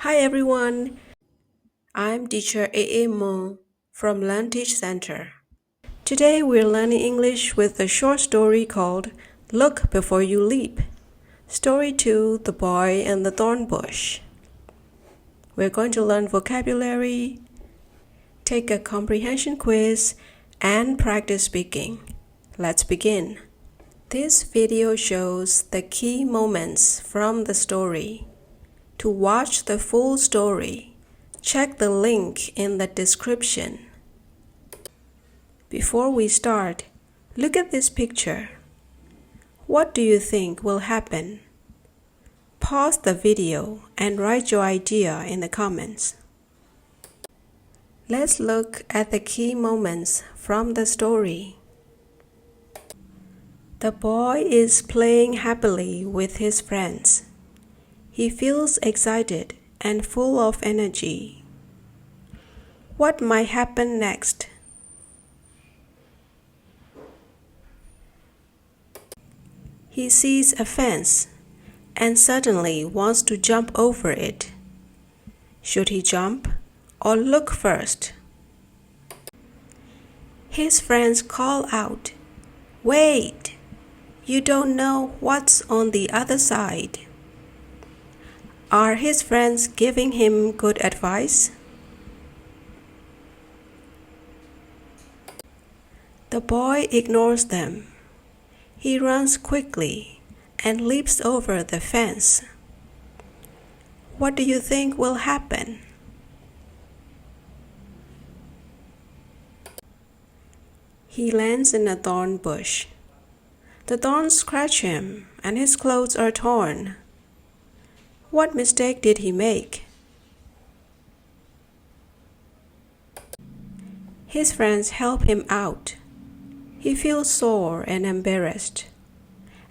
Hi everyone, I'm teacher A.A. Mo from Learn Teach Center. Today we're learning English with a short story called Look Before You Leap. Story 2, The Boy and the Thorn Bush. We're going to learn vocabulary, take a comprehension quiz, and practice speaking. Let's begin. This video shows the key moments from the story. To watch the full story, check the link in the description. Before we start, look at this picture. What do you think will happen? Pause the video and write your idea in the comments. Let's look at the key moments from the story. The boy is playing happily with his friends. He feels excited and full of energy. What might happen next? He sees a fence and suddenly wants to jump over it. Should he jump or look first? His friends call out, "Wait! You don't know what's on the other side." Are his friends giving him good advice? The boy ignores them. He runs quickly and leaps over the fence. What do you think will happen? He lands in a thorn bush. The thorns scratch him and his clothes are torn. What mistake did he make? His friends help him out. He feels sore and embarrassed,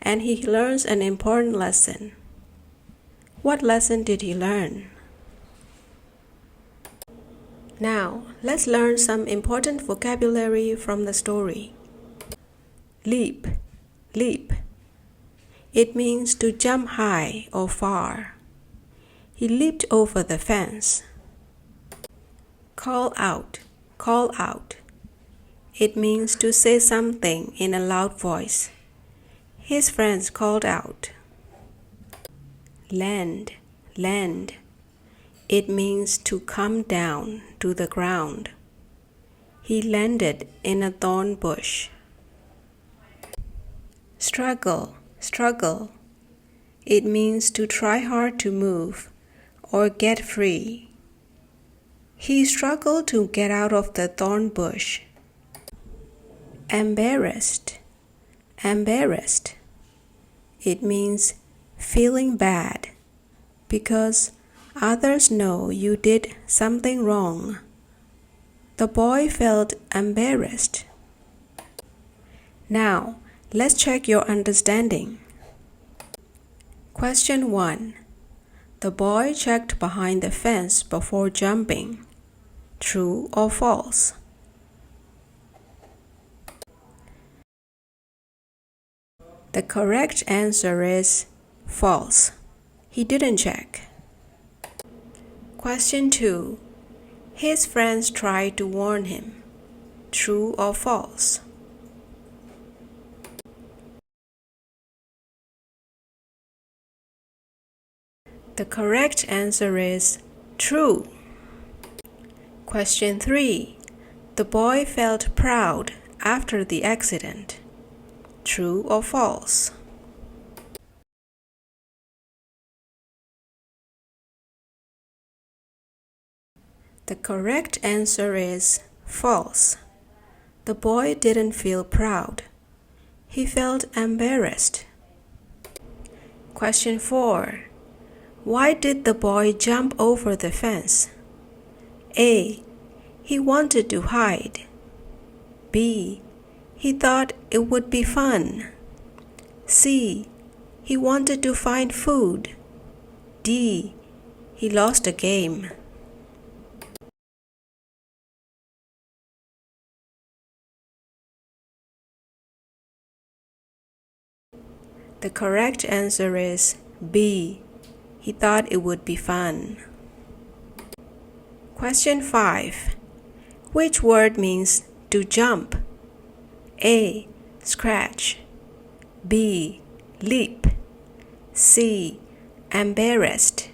and he learns an important lesson. What lesson did he learn? Now, let's learn some important vocabulary from the story. Leap, leap. It means to jump high or far. He leaped over the fence. Call out, call out. It means to say something in a loud voice. His friends called out. Land, land. It means to come down to the ground. He landed in a thorn bush. Struggle, struggle. It means to try hard to move or get free. He struggled to get out of the thorn bush. Embarrassed, embarrassed. It means feeling bad because others know you did something wrong. The boy felt embarrassed. Now, let's check your understanding. Question 1. The boy checked behind the fence before jumping. True or false? The correct answer is false. He didn't check. Question 2. His friends tried to warn him. True or false? The correct answer is true. Question 3. The boy felt proud after the accident. True or false? The correct answer is false. The boy didn't feel proud. He felt embarrassed. Question 4. Why did the boy jump over the fence? A. He wanted to hide. B. He thought it would be fun. C. He wanted to find food. D. He lost a game. The correct answer is B. He thought it would be fun. Question 5. Which word means to jump? A. Scratch. B. Leap. C. Embarrassed.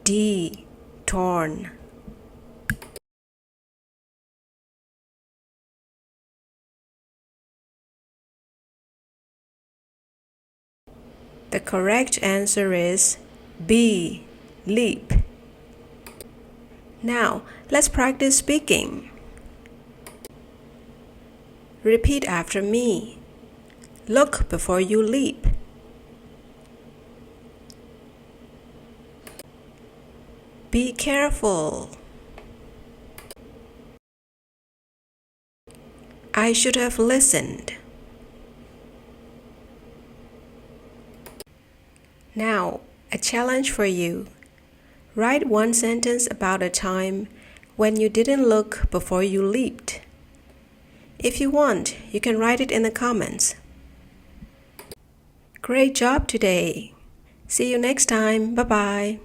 D. Torn. The correct answer is B. Leap. Now, let's practice speaking. Repeat after me. Look before you leap. Be careful. I should have listened. Now, a challenge for you. Write one sentence about a time when you didn't look before you leaped. If you want, you can write it in the comments. Great job today. See you next time. Bye-bye.